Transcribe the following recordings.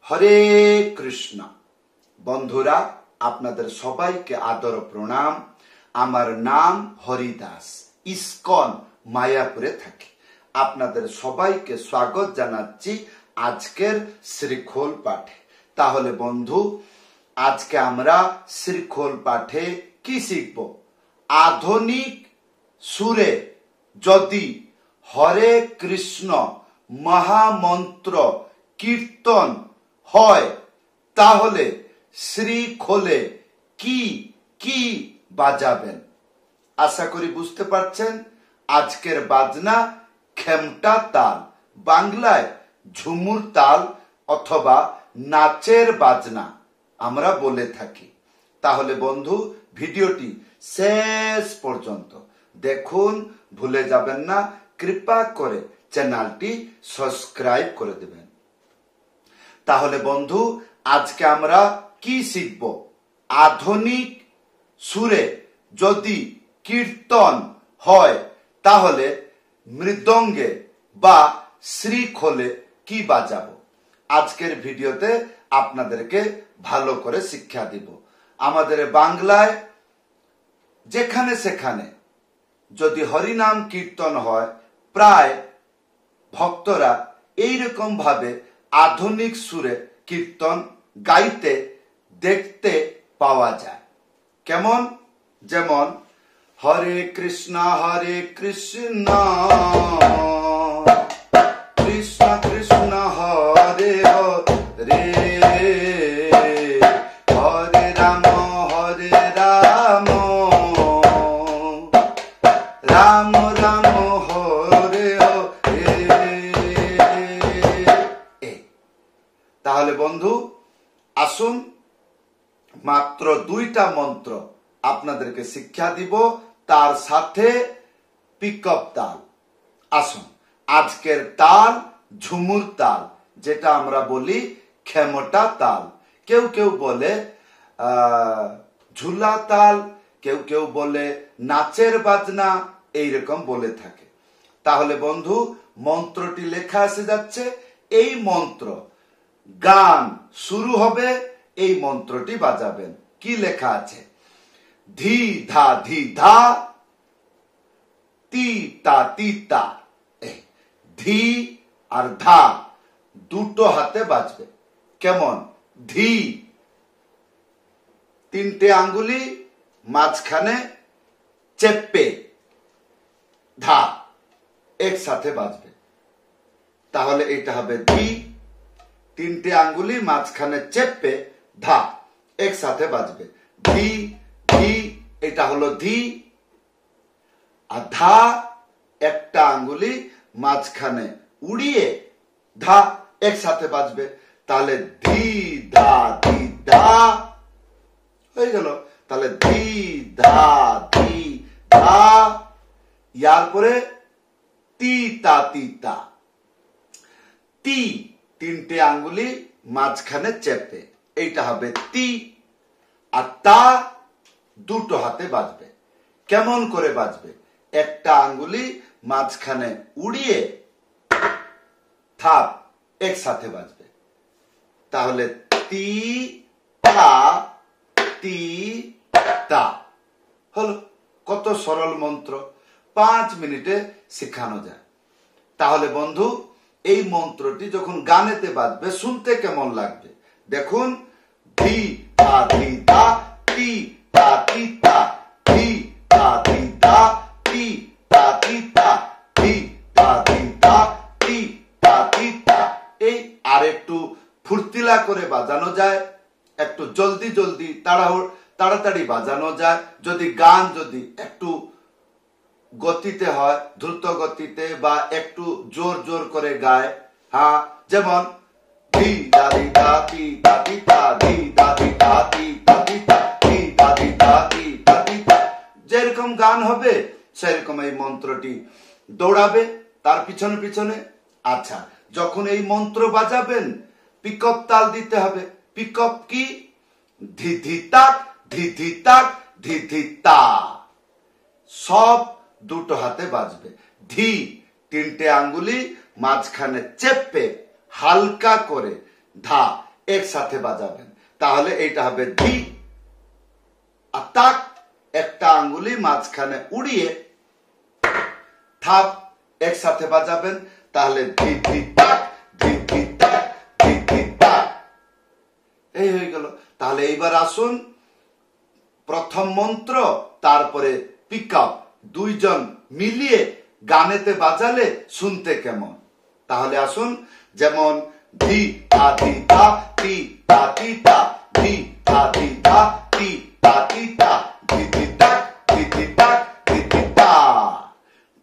হরে কৃষ্ণ। বন্ধুরা, আপনাদের সবাইকে আদর প্রণাম। আমার নাম হরিদাস, ইস্কন মায়াপুরে থাকি। আপনাদের সবাইকে স্বাগত জানাচ্ছি আজকের শ্রীখোল পাঠে। তাহলে বন্ধু, আজকে আমরা শ্রীখোল পাঠে কি শিখব? আধুনিক সুরে যদি হরে কৃষ্ণ মহামন্ত্র কীর্তন হয় তাহলে শ্রীখোলে কি কি বাজাবেন? আশা করি বুঝতে পারছেন। আজকের বাজনা খেমটা তাল, বাংলায় ঝুমুর তাল অথবা নাচের বাজনা আমরা বলে থাকি। তাহলে বন্ধু, ভিডিওটি শেষ পর্যন্ত দেখুন, ভুলে যাবেন না। কৃপা করে চ্যানেলটি সাবস্ক্রাইব করে দেবেন। তাহলে বন্ধু, আজকে আমরা কি শিখব? আধুনিক সুরে যদি কীর্তন হয় তাহলে মৃদঙ্গে বা শ্রীখোলে কি বাজাবো? আজকের ভিডিওতে আপনাদেরকে ভালো করে শিক্ষা দিব। আমাদের বাংলায় যেখানে সেখানে যদি হরিনাম কীর্তন হয়, প্রায় ভক্তরা এইরকম ভাবে আধুনিক সুরে কীর্তন গাইতে দেখতে পাওয়া যায়। কেমন? যেমন হরে কৃষ্ণ কৃষ্ণ কৃষ্ণ হরে হরে, হরে রাম রাম রাম হরে হরে। তাহলে বন্ধু, আসুন মাত্র দুইটা মন্ত্র আপনাদেরকে শিক্ষা দিব, তার সাথে পিকআপ তাল। আসুন, আজকের তাল ঝুমুর তাল, যেটা আমরা বলি খেমটা তাল। কেউ কেউ বলে ঝুলা তাল, কেউ কেউ বলে নাচের বাজনা, এইরকম বলে থাকে। তাহলে বন্ধু, মন্ত্রটি লেখা এসে যাচ্ছে। এই মন্ত্র গান শুরু হবে, এই মন্ত্রটি বাজাবেন। কি লেখা আছে? ধি ধা তি তা তি তা। ধি আর ধা দুটো হাতে বাজবে। কেমন? ধি, তিনটে আঙ্গুলি মাঝখানে চেপে ধা একসাথে বাজবে। তাহলে এটা হবে ধি, তিনটে আঙ্গুলি মাঝখানে চেপে ধা একসাথে বাজবে। ধি ধি, এটা হলো ধি। আর ধা, একটা আঙ্গুলি মাঝখানে উড়িয়ে ধা একসাথে বাজবে। তাহলে ধি ধা হয়ে গেল। তাহলে ধি ধা ইয়ার পরে তি তা তি, তিনটে আঙ্গুলি মাঝখানে চেপে, এইটা হবে তি। আর তা দুটো হাতে বাজবে। কেমন করে বাজবে? একটা আঙ্গুলি মাঝখানে উড়িয়ে থাপ একসাথে বাজবে। তাহলে তি তা হলো। কত সরল মন্ত্র, 5 মিনিটে শেখানো যায়। তাহলে বন্ধু, এই মন্ত্রটি যখন গানেতে বাজবে, শুনতে কেমন লাগবে দেখুন। ধি তা তি তা, তি তা তি তা, ধি তা তি তা, তি তা তি তা, ধি তা তি তা, তি তা তি তা। এই আর একটু ফুর্তিলা করে বাজানো যায়, একটু জলদি জলদি তাড়াতাড়ি বাজানো যায়। যদি গান যদি একটু গতিতে হয়, দ্রুত গতিতে, বা একটু জোর জোর করে গায়। হ্যাঁ, যেমন ধি দাদি দাতি দাদি তা, ধি দাদি দাতি দাদি তা, ধি দাদি দাতি দাদি তা। যেরকম গান হবে সেরকম এই মন্ত্রটি দৌড়াবে তার পিছনে পিছনে। আচ্ছা, যখন এই মন্ত্র বাজাবেন, পিকআপ তাল দিতে হবে। পিকআপ কি? ধি ধি তাক ধি ধি তাক ধি ধি তা, সব দুটো হাতে বাজবে। ধি, তিনটে আঙ্গুলি মাঝখানে চেপে হালকা করে ধা একসাথে বাজাবেন, তাহলে এইটা হবে ধি। আর তাক একটা আঙ্গুলি মাঝখানে উড়িয়ে থাপ একসাথে বাজাবেন, তাহলে ধি ধি তাক, ধি ধি তাক, ধি ধি তাক। এই হয়ে গেল। তাহলে এইবার আসুন প্রথম মন্ত্র তারপরে পিক আপ দুইজন মিলিয়ে গানেতে বাজালে শুনতে কেমন। তাহলে আসুন, যেমন ধি তা ধি তা তি তা তি তা, ধি তা ধি তা তি তা তি তা, ধি ধি তাক, ধি ধি তাক, ধি ধি তা,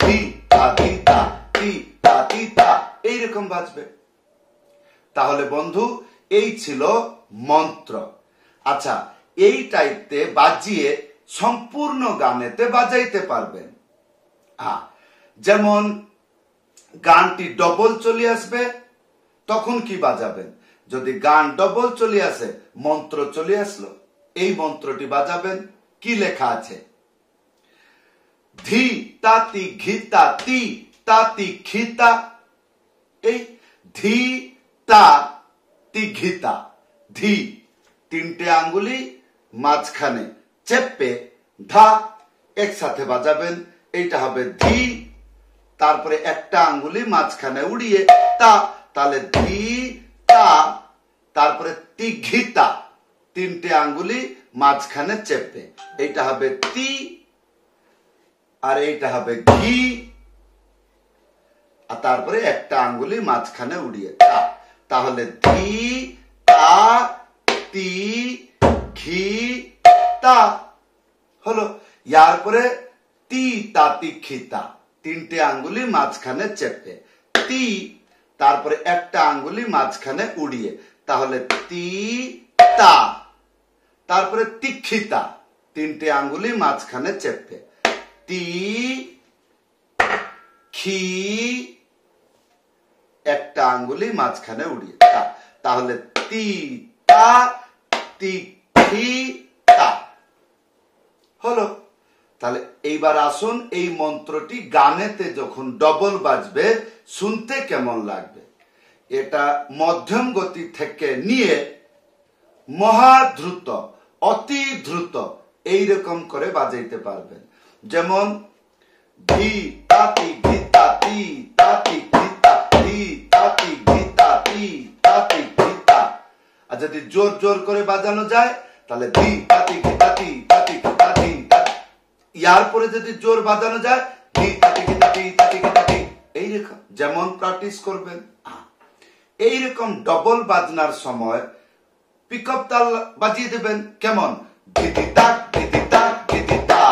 ধি তা ধি তা তি তা তি তা, এইরকম বাজবে। তাহলে বন্ধু এই ছিল মন্ত্র। আচ্ছা, এই টাইপতে বাজিয়ে সম্পূর্ণ গানেতে বাজাইতে পারবেন। হ্যাঁ, যেমন গানটি ডবল চলে আসবে, তখন কি বাজাবেন? যদি গান ডবল চলে আসে, মন্ত্র চলে আসলো, এই মন্ত্রটি বাজাবেন। কি লেখা আছে? ধি তাতি ঘিতা তি তাতি খিতা। এই ধি তা তি ঘিতা, ধি তিনটে আঙ্গুলি মাঝখানে চেপে ধা একসাথে বাজাবেন, এইটা হবে ধি। তারপরে একটা আঙ্গুলি মাঝখানে উড়িয়ে তা, তাহলে ধি তা। তারপরে তি ঘিতা, তিনটে আঙ্গুলি মাঝখানে চেপে, এইটা হবে তি, আর এইটা হবে ঘি। আর তারপরে একটা আঙ্গুলি মাঝখানে উড়িয়ে তা, তাহলে ধি তা তি ঘি তা হলো। ইয়ার পরে তি তাতি খিতা, তিনটে আঙ্গুলি মাঝখানে চেপে তি, তারপরে একটা আঙ্গুলি মাঝখানে উড়িয়ে, তাহলে তি তা। তারপরে তিক্ষিতা, তিনটে আঙ্গুলি মাঝখানে চেপে তি খি, একটা আঙ্গুলি মাঝখানে উড়িয়ে তা, তাহলে তি তা তি খি তা হলো। তাহলে এইবার আসুন এই মন্ত্রটি গানেতে যখন ডবল বাজবে শুনতে কেমন লাগবে। এটা মধ্যম গতি থেকে নিয়ে মহা দ্রুত, অতি দ্রুত এইরকম করে বাজাইতে পারবেন। যেমন ধি তাতি ঘিতা তি তাতি ঘিতা, ধি তাতি ঘিতা তি তাতি ঘিতা। আর যদি জোর জোর করে বাজানো যায়, তাহলে ধি তাতি ঘিতা তি তাতি ঘিতা তি। ইয়ার পরে যদি জোর বাজানো যায়, ধি তাতি ঘিতা তি তাতি ঘিতা তি, এইরকম যেমন প্র্যাকটিস করবেন। এইরকম ডবল বাজনার সময় পিক আপ তাল বাজিয়ে দেবেন। কেমন? ধি তাক ধি তাক ধি তা,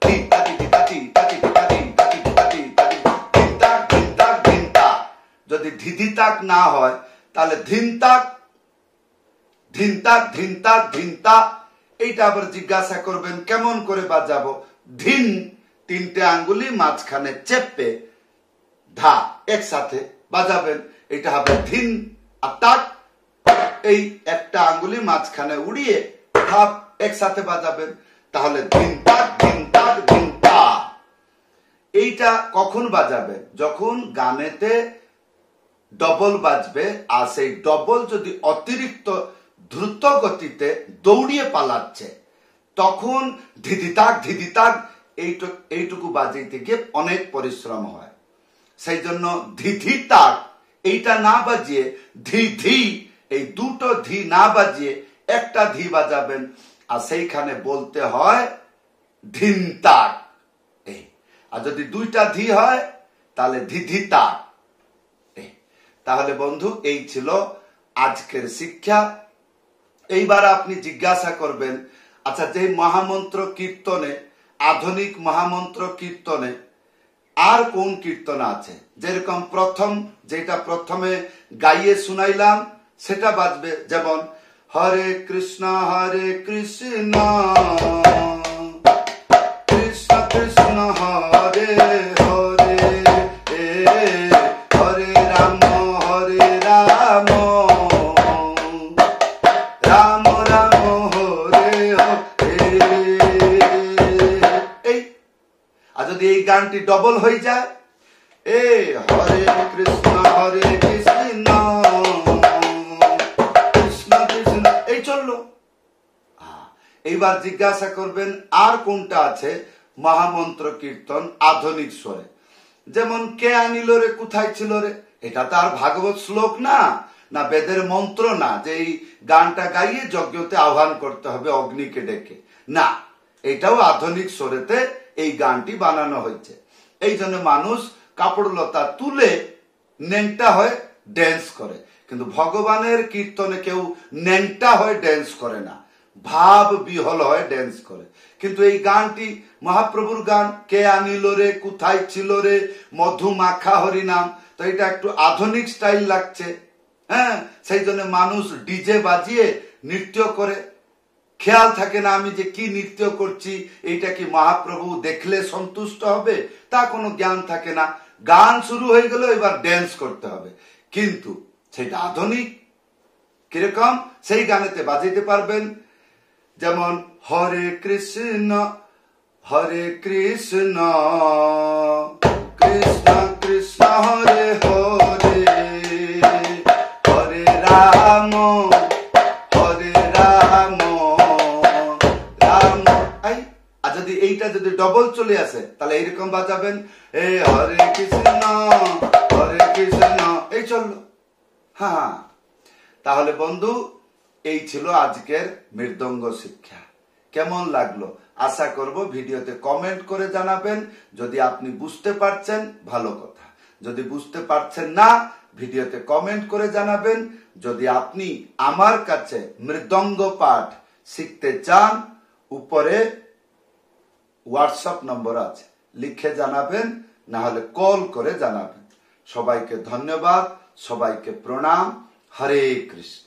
ধি তাতি ঘিতা তি তাতি ঘিতা তি তাতি ঘিতা তি তাতি ধিন তাক ধিন তাক ধিন তা। যদি ধি তাক না হয়, তাহলে ধিন তাক ধিন তাক ধিন তাক ধিন তা। এইটা আবার জিজ্ঞাসা করবেন কেমন করে বাজাবো? ধিন তিনটে আঙ্গুলি মাঝখানে চেপে ধা একসাথে বাজাবেন, এটা হবে ধিন। আর তাক এই একটা আঙ্গুলি মাঝখানে উড়িয়ে ধাপ একসাথে বাজাবেন, তাহলে ধিন তাক ধিন তাক ধিন তা। এইটা কখন বাজাবেন? যখন গানেতে ডবল বাজবে, আর সেই ডবল যদি অতিরিক্ত দ্রুত গতিতে দৌড়িয়ে পালাচ্ছে, তখন ধিদি তাক এইটুকু বাজাইতে গিয়ে অনেক পরিশ্রম হয়। সেই জন্য ধিধি তাক এইটা না বাজিয়ে ধি ধি, এই দুটো ধি না বাজিয়ে একটা ধি বাজাবেন, আর সেইখানে বলতে হয় ধিন তাক। আর যদি দুইটা ধি হয়, তাহলে ধিধি তাক। তাহলে বন্ধু, এই ছিল আজকের শিক্ষা। এইবার আপনি জিজ্ঞাসা করবেন, আচ্ছা, যে মহামন্ত্র কীর্তনে, আধুনিক মহামন্ত্র কীর্তনে আর কোন কীর্তন আছে? যেরকম যেটা প্রথমে গাইয়ে শুনাইলাম সেটা বাজবে। যেমন হরে কৃষ্ণ কৃষ্ণ কৃষ্ণ হরে হরে, হরে রাম রাম রাম হরে হরে। আর যদি এই গানটি ডবল হয়ে যায়, হরে কৃষ্ণ কৃষ্ণ এইবার জিজ্ঞাসা করবেন আর কোনটা আছে মহামন্ত্র কীর্তন আধুনিক স্বরে, যেমন কে আনিল রে কোথায় ছিল রে, এটা তার ভাগবত শ্লোক না, না বেদের মন্ত্র না যে এই গানটা গাইয়ে যজ্ঞতে আহ্বান করতে হবে অগ্নিকে ডেকে, না, এটাও আধুনিক স্বরেতে এই গানটি বানানো হয়েছে। এই জন্য মানুষ কাপড় লতা তুলে ন্যাংটা হয়ে ড্যান্স করে, কিন্তু ভগবানের কীর্তনে কেউ ন্যাংটা হয়ে ড্যান্স করে না, ভাব বিহল হয়ে ড্যান্স করে। কিন্তু এই গানটি মহাপ্রভুর গান, কে আনিল রে কোথায় ছিল রে মধু মাখা হরিনাম, তো এটা একটু আধুনিক স্টাইল লাগছে, হ্যাঁ, সেই জন্য মানুষ ডিজে বাজিয়ে নৃত্য করে, খেয়াল থাকে না আমি যে কি নৃত্য করছি, এইটা কি মহাপ্রভু দেখলে সন্তুষ্ট হবে, তা কোনো জ্ঞান থাকে না। গান শুরু হয়ে গেল, এবার ড্যান্স করতে হবে, কিন্তু সেটা আধুনিক। কিরকম? সেই গানেতে বাজাইতে পারবেন, যেমন হরে কৃষ্ণ কৃষ্ণ কৃষ্ণ হরে হরে, হরে রাম আর যদি এইটা যদি ডবল চলে আসে তাহলে এইরকম বাজাবেন, এ হরে কৃষ্ণ এই চললো। হ্যাঁ, তাহলে বন্ধু এই ছিল আজকের মৃদঙ্গ শিক্ষা। কেমন লাগলো আশা করব ভিডিওতে কমেন্ট করে জানাবেন। যদি আপনি বুঝতে পারছেন ভালো কথা, যদি বুঝতে পারছেন না ভিডিওতে কমেন্ট করে জানাবেন। যদি আপনি আমার কাছে মৃদঙ্গ পাঠ শিখতে চান, উপরে হোয়াটসঅ্যাপ নম্বর আছে, লিখে জানাবেন, না হলে কল করে জানাবেন। সবাইকে ধন্যবাদ, সবাইকে প্রণাম। হরে কৃষ্ণ।